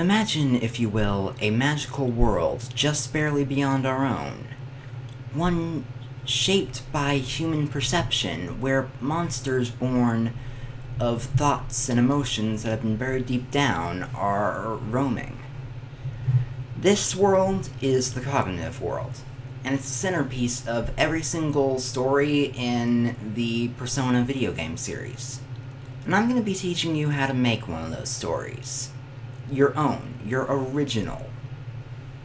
Imagine, if you will, a magical world just barely beyond our own. One shaped by human perception, where monsters born of thoughts and emotions that have been buried deep down are roaming. This world is the cognitive world, and it's the centerpiece of every single story in the Persona video game series. And I'm going to be teaching you how to make one of those stories. Your own, your original.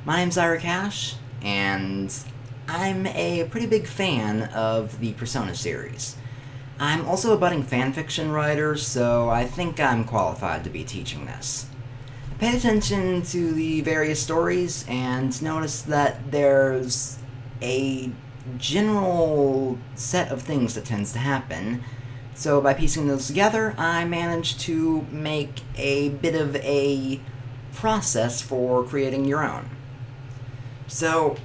My name's Ira Cash, and I'm a pretty big fan of the Persona series. I'm also a budding fanfiction writer, so I think I'm qualified to be teaching this. I paid attention to the various stories and noticed that there's a general set of things that tends to happen. So by piecing those together, I managed to make a bit of a process for creating your own. So,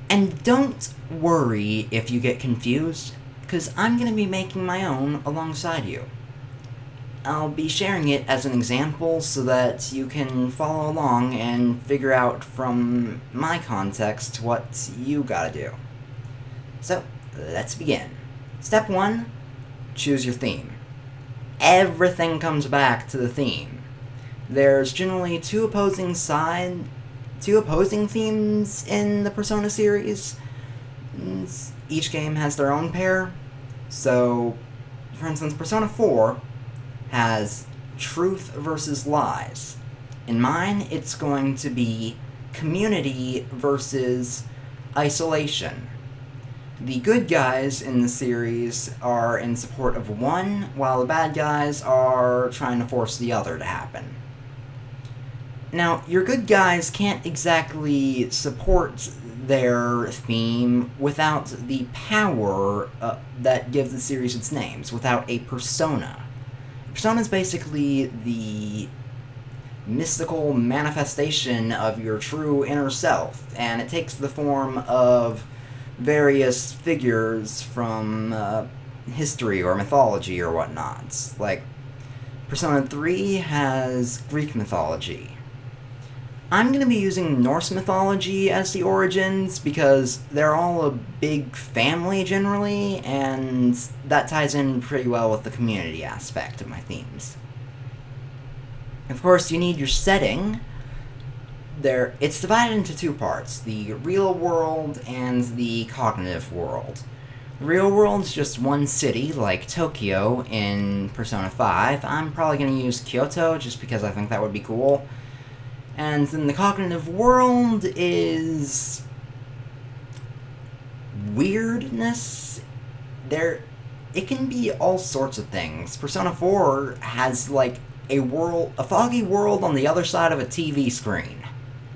and don't worry if you get confused, because I'm going to be making my own alongside you. I'll be sharing it as an example so that you can follow along and figure out from my context what you gotta do. So, let's begin. Step 1, choose your theme. Everything comes back to the theme. There's generally two opposing themes in the Persona series. Each game has their own pair. So, for instance, Persona 4 has truth versus lies. In mine, it's going to be community versus isolation. The good guys in the series are in support of one, while the bad guys are trying to force the other to happen. Now, your good guys can't exactly support their theme without the power that gives the series its names, without a persona. Persona is basically the mystical manifestation of your true inner self, and it takes the form of various figures from history or mythology or whatnot. Like, Persona 3 has Greek mythology. I'm going to be using Norse mythology as the origins because they're all a big family generally, and that ties in pretty well with the community aspect of my themes. Of course, you need your setting. It's divided into two parts, the real world and the cognitive world. The real world is just one city, like Tokyo in Persona 5. I'm probably going to use Kyoto just because I think that would be cool. And then the cognitive world is weirdness. It can be all sorts of things. Persona 4 has like a foggy world on the other side of a TV screen.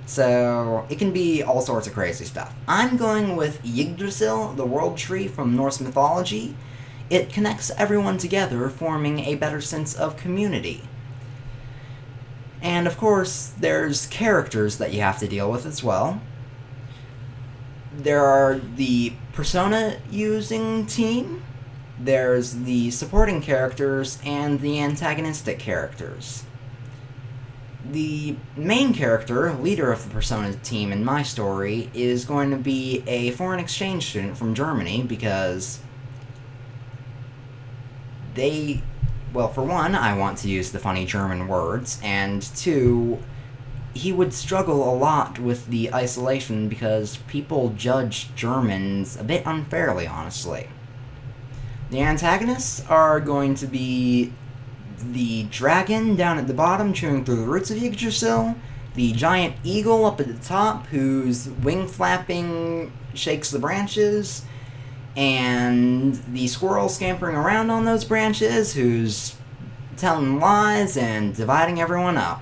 So it can be all sorts of crazy stuff. I'm going with Yggdrasil, the world tree from Norse mythology. It connects everyone together, forming a better sense of community. And of course, there's characters that you have to deal with as well. There are the persona-using team, there's the supporting characters, and the antagonistic characters. The main character, leader of the Persona team in my story, is going to be a foreign exchange student from Germany because well, for one, I want to use the funny German words, and two, he would struggle a lot with the isolation because people judge Germans a bit unfairly, honestly. The antagonists are going to be the dragon down at the bottom chewing through the roots of Yggdrasil, the giant eagle up at the top whose wing flapping shakes the branches, and the squirrel scampering around on those branches who's telling lies and dividing everyone up.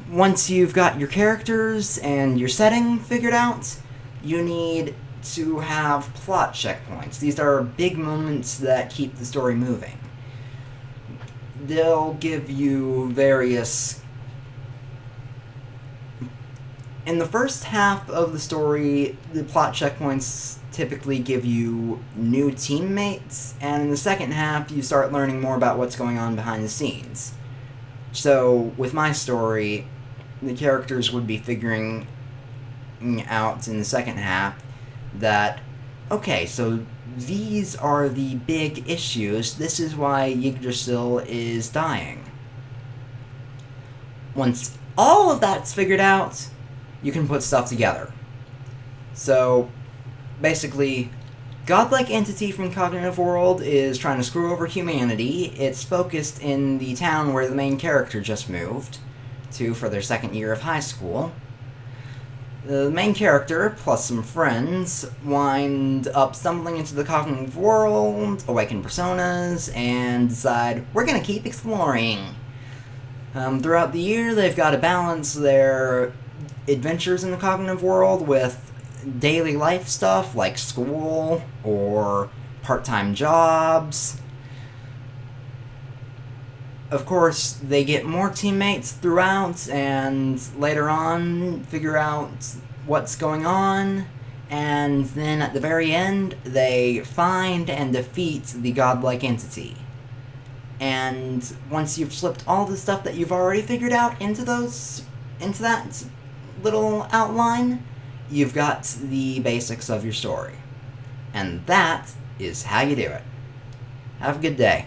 Once you've got your characters and your setting figured out, you need to have plot checkpoints. These are big moments that keep the story moving. They'll give you various In the first half of the story, the plot checkpoints typically give you new teammates, and in the second half, you start learning more about what's going on behind the scenes. So, with my story, the characters would be figuring out in the second half that, okay, so these are the big issues. This is why Yggdrasil is dying. Once all of that's figured out, you can put stuff together. So, basically, godlike entity from Cognitive World is trying to screw over humanity. It's focused in the town where the main character just moved to for their second year of high school. The main character, plus some friends, wind up stumbling into the Cognitive World, awaken personas, and decide, we're gonna keep exploring. Throughout the year, they've got to balance their adventures in the Cognitive World with daily life stuff like school or part-time jobs. Of course, they get more teammates throughout, and later on figure out what's going on, and then at the very end, they find and defeat the godlike entity. And once you've slipped all the stuff that you've already figured out into that little outline, you've got the basics of your story. And that is how you do it. Have a good day.